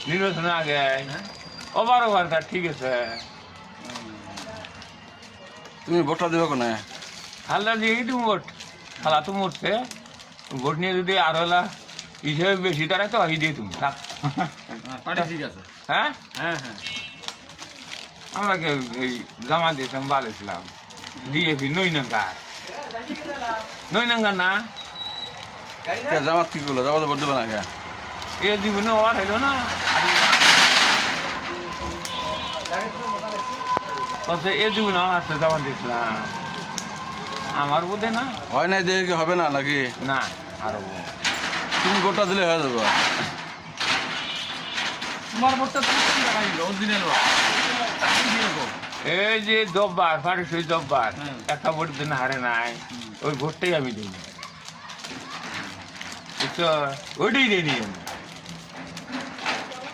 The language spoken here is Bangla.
নির্বাচনের আগে ওভার কার ঠিক আছে। তুমি ভোটটা দেবে কোনে? হাল্লা দিয়ে তুমি ভোট, হালা তো মরছে, ভোট নিয়ে যদি আর হলা হিসেবে বেশি তারা তো আহি দিয়ে তুমি থাক। ঠিক আছে। হ্যাঁ হ্যাঁ হ্যাঁ আমাকে এই জামা দিয়েছিলাম বালেছিলাম ডিএপি নৈনাঙ্গার না জামাত কি করলো? জামাতে ভোট দেবে না কে? এ জীবনে ওর হইল না এ জীবনে আসতে জামা দিয়েছিলাম আমার বোধে না হয় নাই দেখে কি হবে না নাকি? না আরো তুমি ভোটটা দিলে হয়ে যাবে। তোমার ভোটটা অরিজিনাল এই যে জব্বার ফারিস ওই জব্বার একটা ভোট দিন হারে নাই ওই ভোটটাই আমি দিই বুঝছো ওইটাই দিয়ে নিই